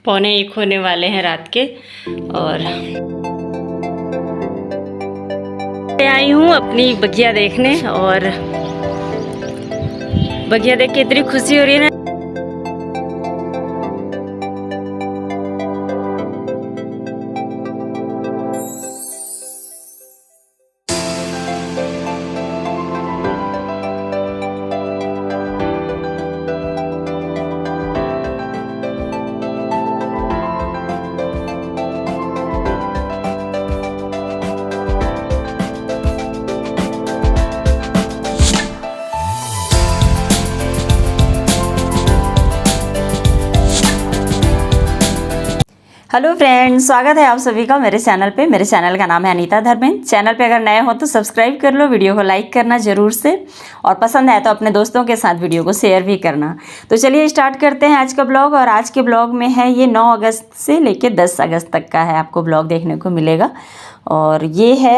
पौने 1 होने वाले हैं रात के। और आई हूँ अपनी बगिया देखने, और बगिया देख के इतनी खुशी हो रही है ना। हेलो फ्रेंड्स, स्वागत है आप सभी का मेरे चैनल पे। मेरे चैनल का नाम है अनीता धर्मेंद्र। चैनल पे अगर नए हो तो सब्सक्राइब कर लो, वीडियो को लाइक करना ज़रूर से, और पसंद आए तो अपने दोस्तों के साथ वीडियो को शेयर भी करना। तो चलिए स्टार्ट करते हैं आज का ब्लॉग। और आज के ब्लॉग में है ये 9 अगस्त से लेकर 10 अगस्त तक का है, आपको ब्लॉग देखने को मिलेगा। और ये है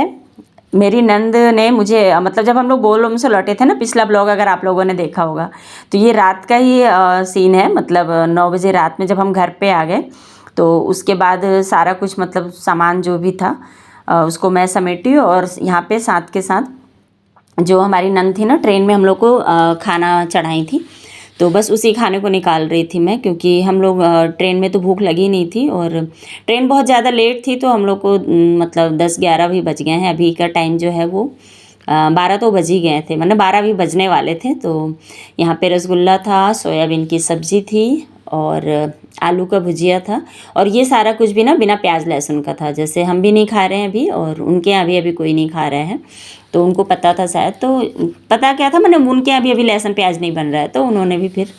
मेरी नंद ने मुझे, मतलब जब हम लोग बोलबम से लौटे थे ना, पिछला ब्लॉग अगर आप लोगों ने देखा होगा, तो ये रात का ही सीन है। मतलब 9 बजे रात में जब हम घर पे आ गए, तो उसके बाद सारा कुछ, मतलब सामान जो भी था उसको मैं समेटी, और यहाँ पे साथ के साथ जो हमारी नंद थी ना, ट्रेन में हम लोग को खाना चढ़ाई थी, तो बस उसी खाने को निकाल रही थी मैं, क्योंकि हम लोग ट्रेन में तो भूख लगी नहीं थी, और ट्रेन बहुत ज़्यादा लेट थी, तो हम लोग को मतलब 10-11 भी बज गए हैं। अभी का टाइम जो है वो 12 तो बज ही गए थे, मतलब 12 भी बजने वाले थे। तो यहाँ पे रसगुल्ला था, सोयाबीन की सब्ज़ी थी, और आलू का भुजिया था। और ये सारा कुछ भी ना बिना प्याज लहसुन का था, जैसे हम भी नहीं खा रहे हैं अभी, और उनके यहाँ भी अभी कोई नहीं खा रहे हैं, तो उनको पता था शायद। तो पता क्या था, मतलब उनके यहाँ भी अभी लहसुन प्याज नहीं बन रहा है, तो उन्होंने भी फिर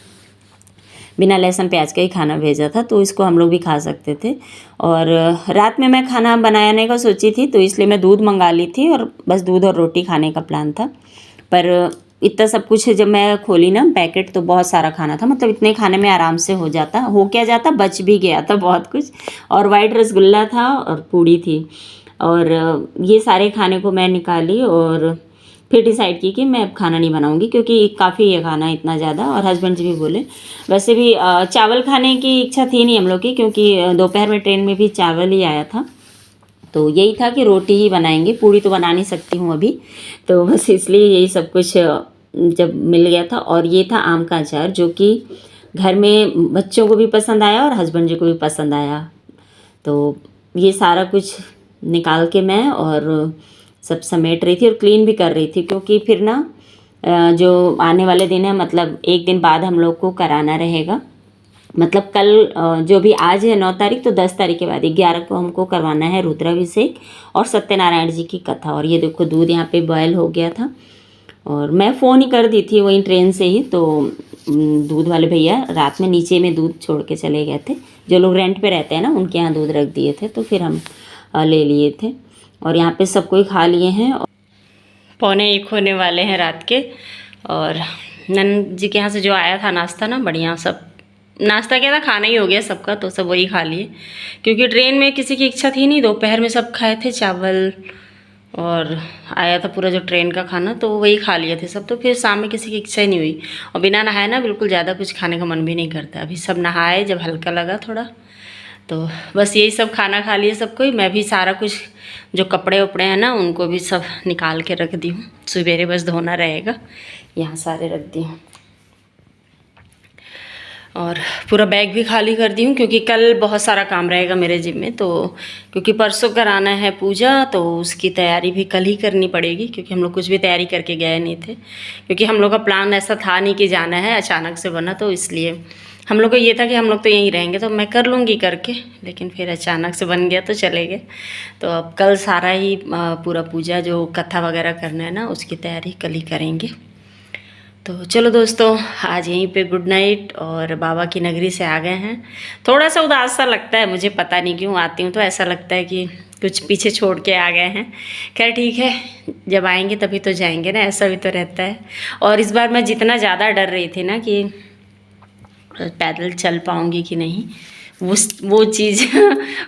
बिना लहसुन प्याज का ही खाना भेजा था, तो इसको हम लोग भी खा सकते थे। और रात में मैं खाना बनाने का सोची थी, तो इसलिए मैं दूध मंगा ली थी, और बस दूध और रोटी खाने का प्लान था। पर इतना सब कुछ जब मैं खोली ना पैकेट, तो बहुत सारा खाना था, मतलब इतने खाने में आराम से हो जाता, हो क्या जाता, बच भी गया था बहुत कुछ। और वाइट रसगुल्ला था और पूड़ी थी, और ये सारे खाने को मैं निकाली, और फिर डिसाइड की कि मैं अब खाना नहीं बनाऊंगी, क्योंकि काफ़ी है खाना इतना ज़्यादा। और हस्बैंड जी भी बोले, वैसे भी चावल खाने की इच्छा थी नहीं हम लोग की, क्योंकि दोपहर में ट्रेन में भी चावल ही आया था, तो यही था कि रोटी ही बनाएंगे, पूड़ी तो बना नहीं सकती हूँ अभी, तो बस इसलिए यही सब कुछ जब मिल गया था। और ये था आम का अचार, जो कि घर में बच्चों को भी पसंद आया और हस्बैंड जी को भी पसंद आया। तो ये सारा कुछ निकाल के मैं और सब समेट रही थी, और क्लीन भी कर रही थी, क्योंकि फिर ना जो आने वाले दिन है, मतलब एक दिन बाद हम लोग को कराना रहेगा। मतलब कल जो भी आज है 9 तारीख, तो 10 तारीख के बाद 11 को हमको करवाना है रुद्राभिषेक और सत्यनारायण जी की कथा। और ये देखो दूध यहाँ पे बॉयल हो गया था, और मैं फ़ोन ही कर दी थी वहीं ट्रेन से ही, तो दूध वाले भैया रात में नीचे में दूध छोड़ के चले गए थे। जो लोग रेंट पे रहते हैं ना, उनके यहाँ दूध रख दिए थे, तो फिर हम ले लिए थे। और यहाँ पे सब कोई खा लिए हैं, पौने 1 होने वाले हैं रात के। और नंद जी के यहाँ से जो आया था नाश्ता ना, बढ़िया सब नाश्ता क्या था, खाना ही हो गया सबका, तो सब वही खा लिए, क्योंकि ट्रेन में किसी की इच्छा थी नहीं। दोपहर में सब खाए थे चावल, और आया था पूरा जो ट्रेन का खाना, तो वही खा लिए थे सब। तो फिर शाम में किसी की इच्छा ही नहीं हुई, और बिना नहाए ना बिल्कुल ज़्यादा कुछ खाने का मन भी नहीं करता। अभी सब नहाए, जब हल्का लगा थोड़ा, तो बस यही सब खाना खा लिए सबको ही। मैं भी सारा कुछ जो कपड़े वपड़े हैं ना, उनको भी सब निकाल के रख दी हूँ, सवेरे बस धोना रहेगा। यहाँ सारे रख दी हूँ, और पूरा बैग भी खाली कर दी हूँ, क्योंकि कल बहुत सारा काम रहेगा मेरे जिम में। तो क्योंकि परसों कराना है पूजा, तो उसकी तैयारी भी कल ही करनी पड़ेगी, क्योंकि हम लोग कुछ भी तैयारी करके गए नहीं थे, क्योंकि हम लोग का प्लान ऐसा था नहीं कि जाना है, अचानक से बना, तो इसलिए हम लोग को ये था कि हम लोग तो यहीं रहेंगे, तो मैं कर लूँगी करके, लेकिन फिर अचानक से बन गया तो चले गए। तो अब कल सारा ही पूरा पूजा जो कथा वगैरह करना है ना, उसकी तैयारी कल ही करेंगे। तो चलो दोस्तों, आज यहीं पे गुड नाइट। और बाबा की नगरी से आ गए हैं। थोड़ा सा उदास सा लगता है मुझे, पता नहीं क्यों, आती हूँ तो ऐसा लगता है कि कुछ पीछे छोड़ के आ गए हैं। खैर ठीक है, जब आएंगे तभी तो जाएंगे ना, ऐसा भी तो रहता है। और इस बार मैं जितना ज़्यादा डर रही थी ना कि पैदल चल पाऊँगी कि नहीं, वो चीज़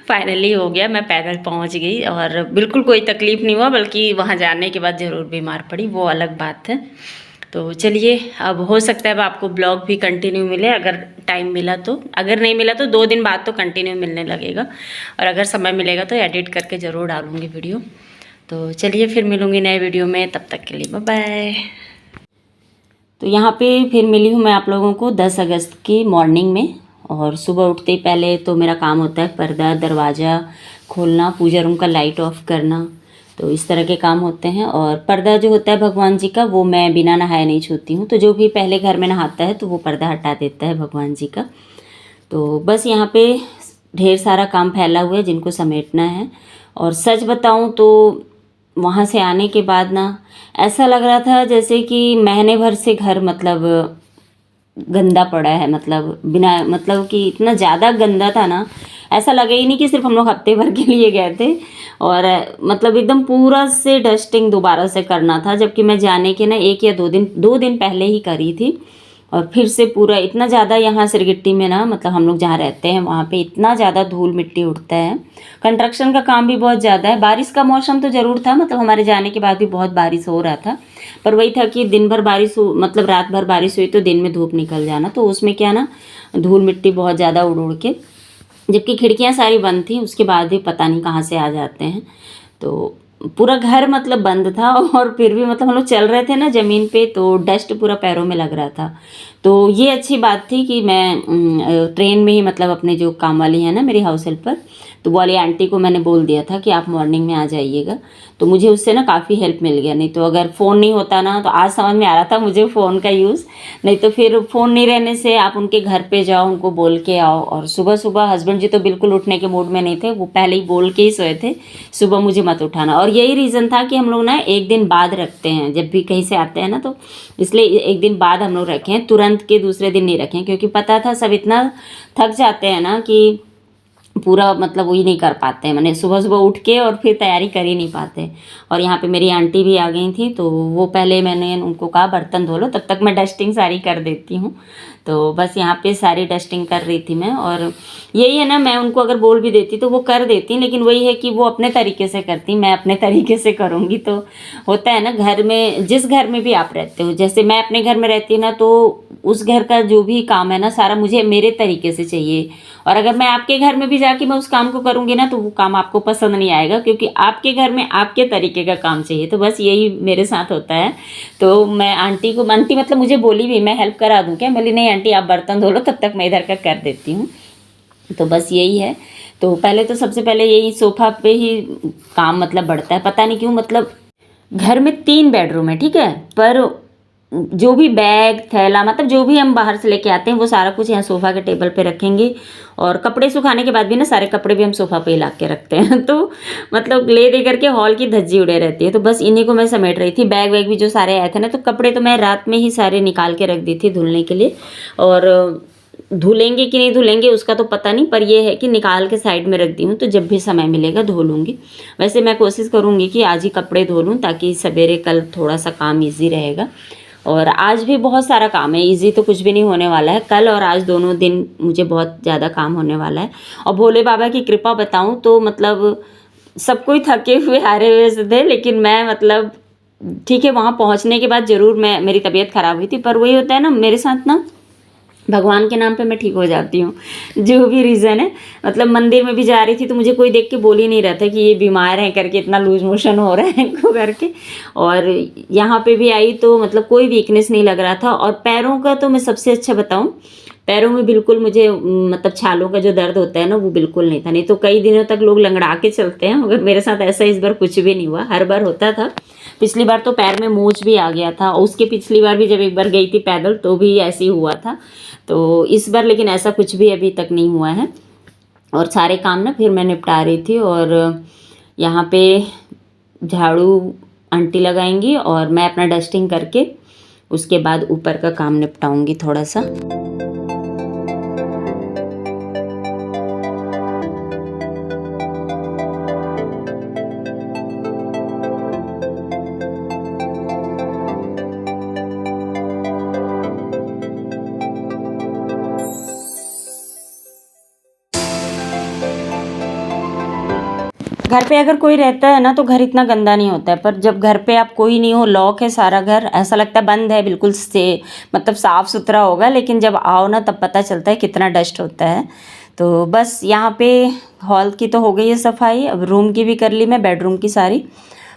फाइनली हो गया। मैं पैदल पहुंच गई, और बिल्कुल कोई तकलीफ़ नहीं हुआ, बल्कि वहां जाने के बाद ज़रूर बीमार पड़ी, वो अलग बात है। तो चलिए, अब हो सकता है अब आपको ब्लॉग भी कंटिन्यू मिले, अगर टाइम मिला तो। अगर नहीं मिला तो 2 दिन बाद तो कंटिन्यू मिलने लगेगा, और अगर समय मिलेगा तो एडिट करके ज़रूर डालूँगी वीडियो। तो चलिए फिर मिलूँगी नए वीडियो में, तब तक के लिए बाय बाय। तो यहाँ पे फिर मिली हूँ मैं आप लोगों को 10 अगस्त की मॉर्निंग में। और सुबह उठते ही पहले तो मेरा काम होता है पर्दा दरवाज़ा खोलना, पूजा रूम का लाइट ऑफ करना, तो इस तरह के काम होते हैं। और पर्दा जो होता है भगवान जी का, वो मैं बिना नहाए नहीं छूती हूँ। तो जो भी पहले घर में नहाता है तो वो पर्दा हटा देता है भगवान जी का। तो बस यहाँ पे ढेर सारा काम फैला हुआ है जिनको समेटना है। और सच बताऊँ तो वहाँ से आने के बाद ना ऐसा लग रहा था जैसे कि महीने भर से घर मतलब गंदा पड़ा है, मतलब बिना मतलब कि इतना ज़्यादा गंदा था ना, ऐसा लगा ही नहीं कि सिर्फ हम लोग हफ्ते भर के लिए गए थे। और मतलब एकदम पूरा से डस्टिंग दोबारा से करना था, जबकि मैं जाने के ना 1 या 2 दिन पहले ही करी थी। और फिर से पूरा इतना ज़्यादा यहाँ सिरगिट्टी में ना, मतलब हम लोग जहाँ रहते हैं वहाँ पे इतना ज़्यादा धूल मिट्टी उड़ता है। कंस्ट्रक्शन का काम भी बहुत ज़्यादा है। बारिश का मौसम तो ज़रूर था, मतलब हमारे जाने के बाद भी बहुत बारिश हो रहा था, पर वही था कि दिन भर बारिश हो, मतलब रात भर बारिश हुई तो दिन में धूप निकल जाना, तो उसमें क्या ना धूल मिट्टी बहुत ज़्यादा उड़ उड़ के, जबकि खिड़कियाँ सारी बंद थी, उसके बाद भी पता नहीं कहाँ से आ जाते हैं। तो पूरा घर मतलब बंद था, और फिर भी मतलब हम लोग चल रहे थे ना ज़मीन पे, तो डस्ट पूरा पैरों में लग रहा था। तो ये अच्छी बात थी कि मैं ट्रेन में ही, मतलब अपने जो काम वाली है ना मेरी हाउस हेल्पर, तो वो वाली आंटी को मैंने बोल दिया था कि आप मॉर्निंग में आ जाइएगा। तो मुझे उससे ना काफ़ी हेल्प मिल गया। नहीं तो अगर फ़ोन नहीं होता ना, तो आज समझ में आ रहा था मुझे फ़ोन का यूज़। नहीं तो फिर फ़ोन नहीं रहने से आप उनके घर पे जाओ, उनको बोल के आओ। और सुबह सुबह हस्बैंड जी तो बिल्कुल उठने के मूड में नहीं थे, वो पहले ही बोल के ही सोए थे सुबह मुझे मत उठाना। और यही रीज़न था कि हम लोग ना 1 दिन बाद रखते हैं, जब भी कहीं से आते हैं ना, तो इसलिए 1 दिन बाद हम लोग रखें, तुरंत के दूसरे दिन नहीं रखें, क्योंकि पता था सब इतना थक जाते हैं ना कि पूरा मतलब वही नहीं कर पाते हैं, मैंने सुबह सुबह उठ के और फिर तैयारी कर ही नहीं पाते। और यहाँ पे मेरी आंटी भी आ गई थी, तो वो पहले मैंने उनको कहा बर्तन धो लो, तब तक मैं डस्टिंग सारी कर देती हूँ। तो बस यहाँ पे सारी डस्टिंग कर रही थी मैं। और यही है ना, मैं उनको अगर बोल भी देती तो वो कर देती, लेकिन वही है कि वो अपने तरीके से करती, मैं अपने तरीके से करूँगी। तो होता है ना, घर में जिस घर में भी आप रहते हो, जैसे मैं अपने घर में रहती हूँ ना, तो उस घर का जो भी काम है ना सारा मुझे मेरे तरीके से चाहिए। और अगर मैं आपके घर में भी जाके मैं उस काम को करूँगी ना, तो वो काम आपको पसंद नहीं आएगा, क्योंकि आपके घर में आपके तरीके का काम चाहिए। तो बस यही मेरे साथ होता है। तो मैं आंटी को, आंटी मतलब मुझे बोली भी मैं हेल्प करा दूँ क्या, बोली नहीं आंटी आप बर्तन धो लो, तब तक मैं इधर का कर देती हूँ। तो बस यही है। तो पहले तो सबसे पहले यही सोफ़ा पे ही काम मतलब बढ़ता है, पता नहीं क्यों। मतलब घर में 3 बेडरूम है, ठीक है, पर जो भी बैग थैला मतलब जो भी हम बाहर से लेके आते हैं वो सारा कुछ यहाँ सोफ़ा के टेबल पे रखेंगे। और कपड़े सुखाने के बाद भी ना सारे कपड़े भी हम सोफ़ा पे ही ला के रखते हैं। तो मतलब ले दे करके हॉल की धज्जी उड़े रहती है। तो बस इन्हीं को मैं समेट रही थी। बैग वैग भी जो सारे आए थे ना, तो कपड़े तो मैं रात में ही सारे निकाल के रख दी थी धुलने के लिए। और धुलेंगे कि नहीं धुलेंगे उसका तो पता नहीं, पर ये है कि निकाल के साइड में रख दी हूँ, तो जब भी समय मिलेगा धो लूँगी। वैसे मैं कोशिश करूँगी कि आज ही कपड़े धो लूँ, ताकि सवेरे कल थोड़ा सा काम ईजी रहेगा। और आज भी बहुत सारा काम है, इजी तो कुछ भी नहीं होने वाला है। कल और आज दोनों दिन मुझे बहुत ज़्यादा काम होने वाला है। और भोले बाबा की कृपा बताऊँ तो मतलब सब कोई थके हुए हारे हुए से थे, लेकिन मैं मतलब ठीक है, वहाँ पहुँचने के बाद ज़रूर मेरी तबीयत ख़राब हुई थी, पर वही होता है ना मेरे साथ ना, भगवान के नाम पे मैं ठीक हो जाती हूँ, जो भी रीज़न है। मतलब मंदिर में भी जा रही थी तो मुझे कोई देख के बोल ही नहीं रहा था कि ये बीमार है करके, इतना लूज मोशन हो रहा है इनको करके। और यहाँ पे भी आई तो मतलब कोई वीकनेस नहीं लग रहा था। और पैरों का तो मैं सबसे अच्छा बताऊँ, पैरों में बिल्कुल मुझे मतलब छालों का जो दर्द होता है ना, वो बिल्कुल नहीं था। नहीं तो कई दिनों तक लोग लंगड़ा के चलते हैं, मगर मेरे साथ ऐसा इस बार कुछ भी नहीं हुआ। हर बार होता था, पिछली बार तो पैर में मोच भी आ गया था, और उसके पिछली बार भी जब एक बार गई थी पैदल तो भी ऐसे ही हुआ था। तो इस बार लेकिन ऐसा कुछ भी अभी तक नहीं हुआ है। और सारे काम ना फिर मैं निपटा रही थी। और यहाँ पे झाड़ू आंटी लगाएंगी, और मैं अपना डस्टिंग करके उसके बाद ऊपर का काम निपटाऊंगी थोड़ा सा। घर पे अगर कोई रहता है ना तो घर इतना गंदा नहीं होता है, पर जब घर पे आप कोई नहीं हो, लॉक है सारा घर, ऐसा लगता है बंद है बिल्कुल से, मतलब साफ़ सुथरा होगा, लेकिन जब आओ ना तब पता चलता है कितना डस्ट होता है। तो बस यहाँ पे हॉल की तो हो गई है सफाई, अब रूम की भी कर ली मैं, बेडरूम की सारी,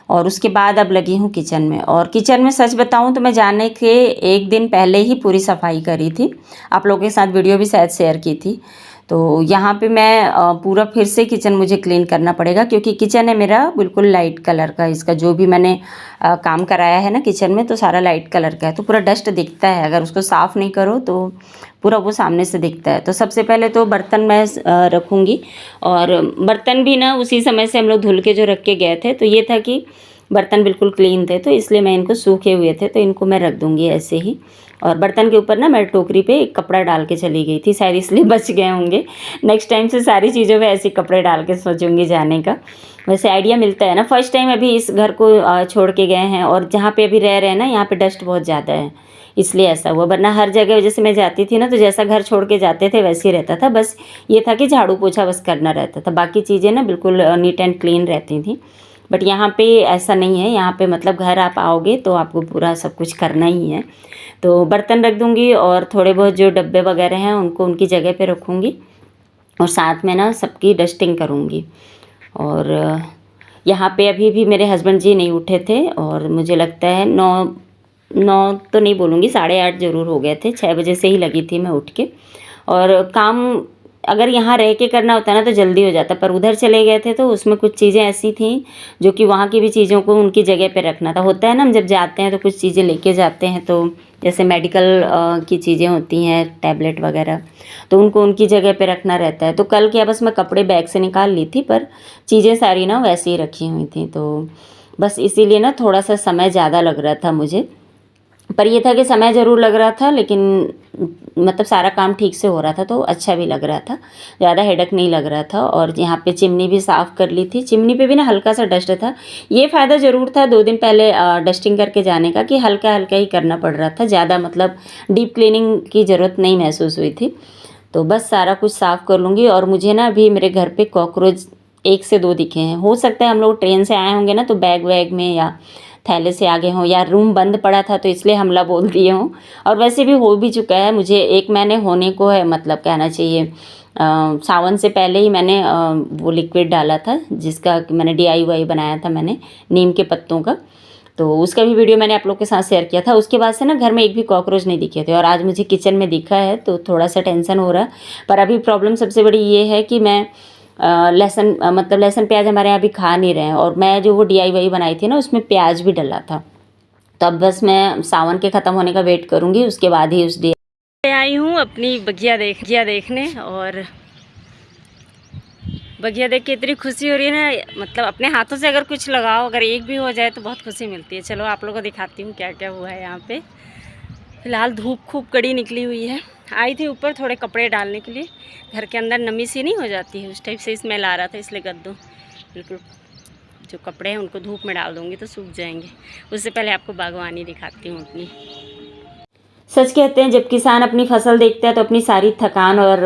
और उसके बाद अब लगी हूँ किचन में। और किचन में सच बताऊँ तो मैं जाने के एक दिन पहले ही पूरी सफाई करी थी, आप लोगों के साथ वीडियो भी शायद शेयर की थी। तो यहाँ पे मैं पूरा फिर से किचन मुझे क्लीन करना पड़ेगा, क्योंकि किचन है मेरा बिल्कुल लाइट कलर का, इसका जो भी मैंने काम कराया है ना किचन में तो सारा लाइट कलर का है, तो पूरा डस्ट दिखता है, अगर उसको साफ़ नहीं करो तो पूरा वो सामने से दिखता है। तो सबसे पहले तो बर्तन मैं रखूँगी, और बर्तन भी ना उसी समय से हम लोग धुल के जो रख के गए थे, तो ये था कि बर्तन बिल्कुल क्लीन थे, तो इसलिए मैं इनको सूखे हुए थे तो इनको मैं रख दूँगी ऐसे ही। और बर्तन के ऊपर ना मैं टोकरी पे एक कपड़ा डाल के चली गई थी, शायद इसलिए बच गए होंगे। नेक्स्ट टाइम से सारी चीज़ों पे ऐसे कपड़े डाल के सोचूंगी जाने का। वैसे आइडिया मिलता है ना, फर्स्ट टाइम अभी इस घर को छोड़ के गए हैं, और जहाँ पे अभी रह रहे हैं ना यहाँ पे डस्ट बहुत ज़्यादा है, इसलिए ऐसा हुआ। वरना हर जगह जैसे मैं जाती थी ना तो जैसा घर छोड़ के जाते थे वैसे ही रहता था, बस ये था कि झाड़ू पोछा बस करना रहता था, बाकी चीज़ें ना बिल्कुल नीट एंड क्लीन रहती थी। बट यहाँ पे ऐसा नहीं है, यहाँ पे मतलब घर आप आओगे तो आपको पूरा सब कुछ करना ही है। तो बर्तन रख दूँगी, और थोड़े बहुत जो डब्बे वगैरह हैं उनको उनकी जगह पे रखूँगी, और साथ में ना सबकी डस्टिंग करूँगी। और यहाँ पे अभी भी मेरे हस्बैंड जी नहीं उठे थे, और मुझे लगता है 9 तो नहीं बोलूँगी, 8:30 ज़रूर हो गए थे, 6 बजे से ही लगी थी मैं उठ के। और काम अगर यहाँ रह के करना होता ना तो जल्दी हो जाता, पर उधर चले गए थे तो उसमें कुछ चीज़ें ऐसी थीं जो कि वहाँ की भी चीज़ों को उनकी जगह पे रखना था। होता है ना, हम जब जाते हैं तो कुछ चीज़ें लेके जाते हैं, तो जैसे मेडिकल की चीज़ें होती हैं, टैबलेट वगैरह, तो उनको उनकी जगह पे रखना रहता है। तो कल क्या बस मैं कपड़े बैग से निकाल ली थी, पर चीज़ें सारी ना वैसे ही रखी हुई थी, तो बस इसीलिए ना थोड़ा सा समय ज़्यादा लग रहा था मुझे। पर ये था कि समय ज़रूर लग रहा था, लेकिन मतलब सारा काम ठीक से हो रहा था तो अच्छा भी लग रहा था, ज़्यादा हेडेक नहीं लग रहा था। और यहाँ पे चिमनी भी साफ़ कर ली थी, चिमनी पे भी ना हल्का सा डस्ट था। ये फ़ायदा ज़रूर था 2 दिन पहले डस्टिंग करके जाने का, कि हल्का हल्का ही करना पड़ रहा था, ज़्यादा मतलब डीप क्लीनिंग की ज़रूरत नहीं महसूस हुई थी। तो बस सारा कुछ साफ़ कर लूँगी। और मुझे ना अभी मेरे घर पे कॉकरोच 1 से 2 दिखे हैं। हो सकता है हम लोग ट्रेन से आए होंगे ना तो बैग वैग में या थैले से आगे हों, या रूम बंद पड़ा था तो इसलिए हमला बोल दिए हों। और वैसे भी हो भी चुका है, मुझे 1 महीने होने को है, मतलब कहना चाहिए सावन से पहले ही मैंने वो लिक्विड डाला था, जिसका मैंने DIY बनाया था मैंने, नीम के पत्तों का। तो उसका भी वीडियो मैंने आप लोग के साथ शेयर किया था। उसके बाद से ना घर में एक भी कॉकरोच नहीं दिखे थे, और आज मुझे किचन में दिखा है तो थोड़ा सा टेंशन हो रहा है। पर अभी प्रॉब्लम सबसे बड़ी ये है कि मैं लहसुन मतलब लहसुन प्याज हमारे यहाँ अभी खा नहीं रहे हैं, और मैं जो वो DIY बनाई थी ना उसमें प्याज भी डला था। तो अब बस मैं सावन के ख़त्म होने का वेट करूँगी, उसके बाद ही उस डे आई हूँ अपनी बगिया देखने। और बगिया देख के इतनी खुशी हो रही है ना, मतलब अपने हाथों से अगर कुछ लगाओ, अगर एक भी हो जाए तो बहुत खुशी मिलती है। चलो आप लोगों को दिखाती हूँ क्या क्या हुआ है यहाँ पे। फ़िलहाल धूप खूब कड़ी निकली हुई है। आई थी ऊपर थोड़े कपड़े डालने के लिए, घर के अंदर नमी सी नहीं हो जाती है, उस टाइप से स्मेल आ रहा था, इसलिए गद्दों बिल्कुल जो कपड़े हैं उनको धूप में डाल दूँगी तो सूख जाएंगे। उससे पहले आपको बागवानी दिखाती हूँ अपनी। सच कहते हैं जब किसान अपनी फसल देखता है तो अपनी सारी थकान और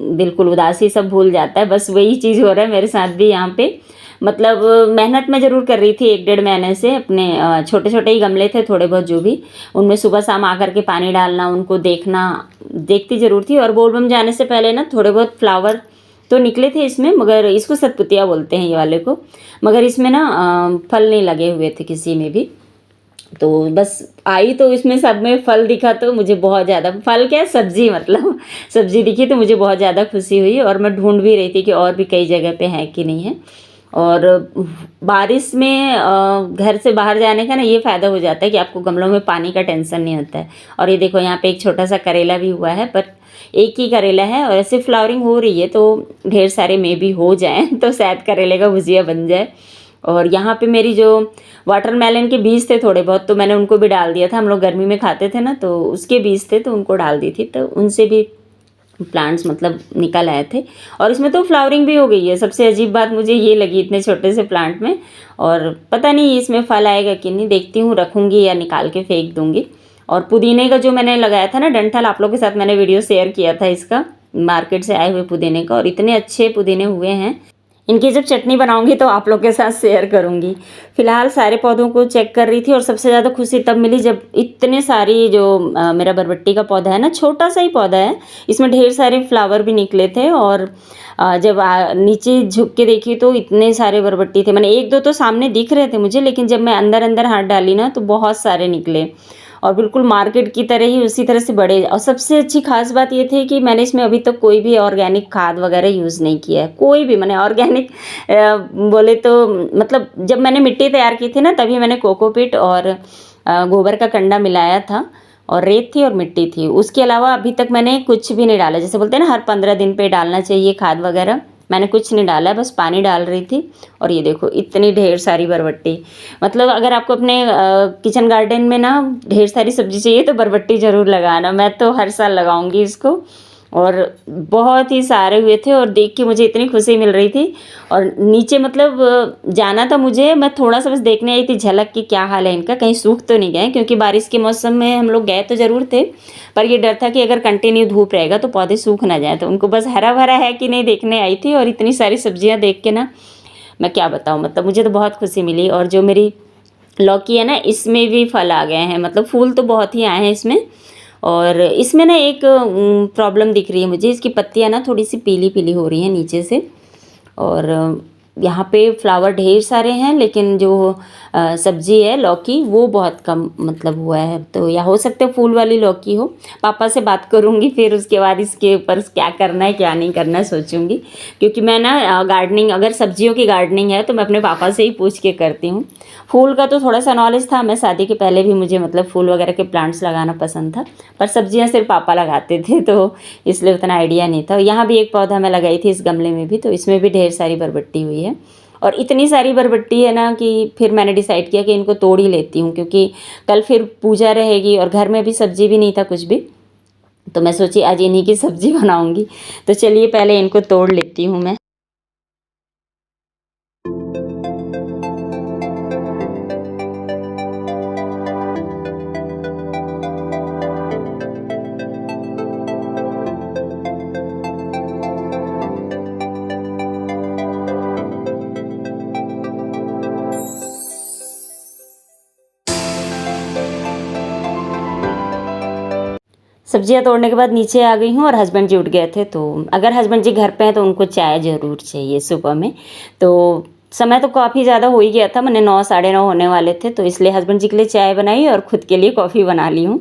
बिल्कुल उदासी सब भूल जाता है। बस वही चीज़ हो रहा है मेरे साथ भी यहाँ पे। मतलब मेहनत मैं ज़रूर कर रही थी 1-1.5 महीने से। अपने छोटे छोटे ही गमले थे थोड़े बहुत, जो भी उनमें सुबह शाम आकर के पानी डालना, उनको देखती ज़रूर थी। और बोलबम जाने से पहले ना थोड़े बहुत फ्लावर तो निकले थे इसमें, मगर इसको सतपुतिया बोलते हैं ये वाले को, मगर इसमें ना फल नहीं लगे हुए थे किसी में भी। तो बस आई तो इसमें सब में फल दिखा तो मुझे बहुत ज़्यादा, फल क्या सब्जी, मतलब सब्जी दिखी तो मुझे बहुत ज़्यादा खुशी हुई। और मैं ढूंढ भी रही थी कि और भी कई जगह पे है कि नहीं है। और बारिश में घर से बाहर जाने का ना ये फ़ायदा हो जाता है कि आपको गमलों में पानी का टेंशन नहीं होता है। और ये देखो यहाँ पे एक छोटा सा करेला भी हुआ है, पर एक ही करेला है, और ऐसे फ्लावरिंग हो रही है तो ढेर सारे में भी हो जाएँ तो शायद करेले का भुजिया बन जाए। और यहाँ पे मेरी जो वाटरमेलन के बीज थे थोड़े बहुत, तो मैंने उनको भी डाल दिया था। हम लोग गर्मी में खाते थे ना, तो उसके बीज थे तो उनको डाल दी थी, तो उनसे भी प्लांट्स मतलब निकल आए थे। और इसमें तो फ्लावरिंग भी हो गई है। सबसे अजीब बात मुझे ये लगी इतने छोटे से प्लांट में। और पता नहीं इसमें फल आएगा कि नहीं, देखती हूँ, रखूँगी या निकाल के फेंक दूँगी। और पुदीने का जो मैंने लगाया था ना डंठल, आप लोगों के साथ मैंने वीडियो शेयर किया था इसका, मार्केट से आए हुए पुदीने का, और इतने अच्छे पुदीने हुए हैं। इनकी जब चटनी बनाऊंगी तो आप लोग के साथ शेयर करूंगी। फिलहाल सारे पौधों को चेक कर रही थी और सबसे ज़्यादा खुशी तब मिली जब इतने सारी जो मेरा बरबट्टी का पौधा है ना, छोटा सा ही पौधा है, इसमें ढेर सारे फ्लावर भी निकले थे। और जब नीचे झुक के देखी तो इतने सारे बरबट्टी थे। मैंने एक दो तो सामने दिख रहे थे मुझे, लेकिन जब मैं अंदर अंदर हाथ डाली ना तो बहुत सारे निकले और बिल्कुल मार्केट की तरह ही उसी तरह से बड़े। और सबसे अच्छी खास बात ये थी कि मैंने इसमें अभी तक कोई भी ऑर्गेनिक खाद वगैरह यूज़ नहीं किया है, कोई भी। मैंने ऑर्गेनिक बोले तो मतलब जब मैंने मिट्टी तैयार की थी ना, तभी मैंने कोकोपीट और गोबर का कंडा मिलाया था और रेत थी और मिट्टी थी। उसके अलावा अभी तक मैंने कुछ भी नहीं डाला। जैसे बोलते हैं ना हर 15 दिन पे डालना चाहिए खाद वगैरह, मैंने कुछ नहीं डाला है, बस पानी डाल रही थी। और ये देखो इतनी ढेर सारी बरबट्टी। मतलब अगर आपको अपने किचन गार्डन में ना ढेर सारी सब्जी चाहिए तो बरबट्टी ज़रूर लगाना। मैं तो हर साल लगाऊंगी इसको। और बहुत ही सारे हुए थे और देख के मुझे इतनी खुशी मिल रही थी। और नीचे मतलब जाना था मुझे, मैं थोड़ा सा बस देखने आई थी झलक कि क्या हाल है इनका, कहीं सूख तो नहीं गए, क्योंकि बारिश के मौसम में हम लोग गए तो ज़रूर थे, पर ये डर था कि अगर कंटिन्यू धूप रहेगा तो पौधे सूख ना जाए। तो उनको बस हरा भरा है कि नहीं देखने आई थी। और इतनी सारी सब्जियां देख के ना मैं क्या बताऊँ, मतलब मुझे तो बहुत खुशी मिली। और जो मेरी लौकी है ना, इसमें भी फल आ गए हैं, मतलब फूल तो बहुत ही आए हैं इसमें। और इसमें ना एक प्रॉब्लम दिख रही है मुझे, इसकी पत्तियां ना थोड़ी सी पीली पीली हो रही हैं नीचे से। और यहाँ पे फ्लावर ढेर सारे हैं, लेकिन जो सब्जी है लौकी वो बहुत कम मतलब हुआ है। तो या हो सकता है फूल वाली लौकी हो। पापा से बात करूँगी फिर उसके बाद इसके ऊपर क्या करना है क्या नहीं करना है सोचूंगी। क्योंकि मैं ना गार्डनिंग, अगर सब्जियों की गार्डनिंग है तो मैं अपने पापा से ही पूछ के करती हूँ। फूल का तो थोड़ा सा नॉलेज था, मैं शादी के पहले भी मुझे मतलब फूल वगैरह के प्लांट्स लगाना पसंद था, पर सब्जियाँ सिर्फ पापा लगाते थे तो इसलिए उतना आइडिया नहीं था। यहाँ भी एक पौधा मैं लगाई थी इस गमले में भी, तो इसमें भी ढेर सारी बरबट्टी हुई है। और इतनी सारी बरबट्टी है ना कि फिर मैंने डिसाइड किया कि इनको तोड़ ही लेती हूँ, क्योंकि कल फिर पूजा रहेगी और घर में भी सब्जी भी नहीं था कुछ भी। तो मैं सोची आज इन्हीं की सब्जी बनाऊँगी। तो चलिए पहले इनको तोड़ लेती हूँ मैं। सब्जियां तोड़ने के बाद नीचे आ गई हूँ और हस्बैंड जी उठ गए थे। तो अगर हस्बैंड जी घर पे हैं तो उनको चाय ज़रूर चाहिए सुबह में। तो समय तो काफ़ी ज़्यादा हो ही गया था, मैंने 9 साढ़े 9 होने वाले थे, तो इसलिए हस्बैंड जी के लिए चाय बनाई और ख़ुद के लिए कॉफ़ी बना ली हूँ।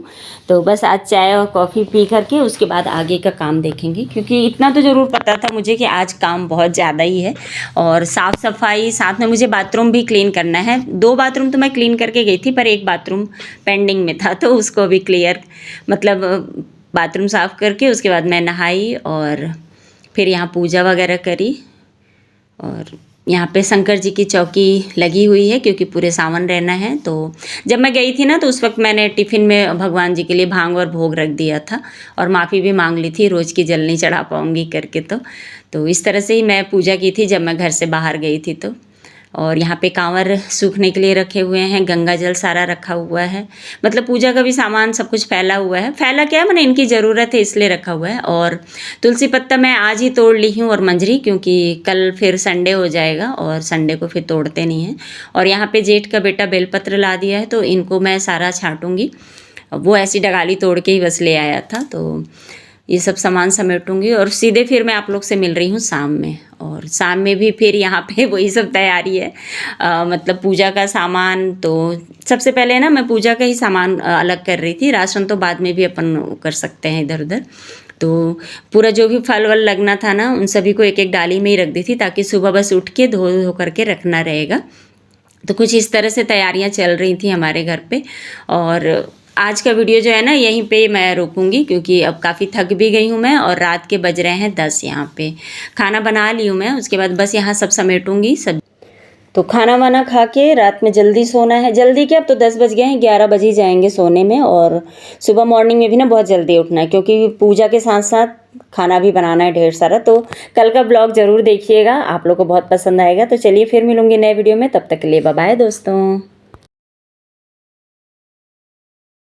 तो बस आज चाय और कॉफ़ी पी करके उसके बाद आगे का काम देखेंगे, क्योंकि इतना तो ज़रूर पता था मुझे कि आज काम बहुत ज़्यादा ही है। और साफ़ सफाई, साथ में मुझे बाथरूम भी क्लीन करना है। 2 बाथरूम तो मैं क्लीन करके गई थी, पर एक बाथरूम पेंडिंग में था, तो उसको भी क्लियर मतलब बाथरूम साफ़ करके उसके बाद मैं नहाई और फिर यहाँ पूजा वगैरह करी। और यहाँ पे शंकर जी की चौकी लगी हुई है, क्योंकि पूरे सावन रहना है। तो जब मैं गई थी ना तो उस वक्त मैंने टिफ़िन में भगवान जी के लिए भांग और भोग रख दिया था और माफ़ी भी मांग ली थी, रोज़ की जल नहीं चढ़ा पाऊँगी करके। तो इस तरह से ही मैं पूजा की थी जब मैं घर से बाहर गई थी। तो और यहाँ पे कांवर सूखने के लिए रखे हुए हैं, गंगा जल सारा रखा हुआ है, मतलब पूजा का भी सामान सब कुछ फैला हुआ है। फैला क्या है, मैंने इनकी ज़रूरत है इसलिए रखा हुआ है। और तुलसी पत्ता मैं आज ही तोड़ ली हूँ और मंजरी, क्योंकि कल फिर संडे हो जाएगा और संडे को फिर तोड़ते नहीं हैं। और यहाँ पे जेठ का बेटा बेलपत्र ला दिया है, तो इनको मैं सारा छाँटूँगी। वो ऐसी डगाली तोड़ के ही बस ले आया था, तो ये सब सामान समेटूंगी और सीधे फिर मैं आप लोग से मिल रही हूँ शाम में। और शाम में भी फिर यहाँ पे वही सब तैयारी है, मतलब पूजा का सामान। तो सबसे पहले ना मैं पूजा का ही सामान अलग कर रही थी, राशन तो बाद में भी अपन कर सकते हैं इधर उधर। तो पूरा जो भी फल वल लगना था ना, उन सभी को एक एक डाली में ही रख दी थी, ताकि सुबह बस उठ के धो करके रखना रहेगा। तो कुछ इस तरह से तैयारियां चल रही थी हमारे घर पे। और आज का वीडियो जो है ना यहीं पे मैं रोकूंगी, क्योंकि अब काफ़ी थक भी गई हूँ मैं और रात के बज रहे हैं 10। यहाँ पे खाना बना ली हूँ मैं, उसके बाद बस यहाँ सब समेटूंगी सब। तो खाना वाना खा के रात में जल्दी सोना है। जल्दी क्या, अब तो 10 बज गए हैं, 11 बज ही जाएंगे सोने में। और सुबह मॉर्निंग में भी ना बहुत जल्दी उठना है, क्योंकि पूजा के साथ साथ खाना भी बनाना है ढेर सारा। तो कल का ब्लॉग ज़रूर देखिएगा, आप लोग को बहुत पसंद आएगा। तो चलिए फिर मिलूंगी नए वीडियो में, तब तक के लिए बाय बाय दोस्तों।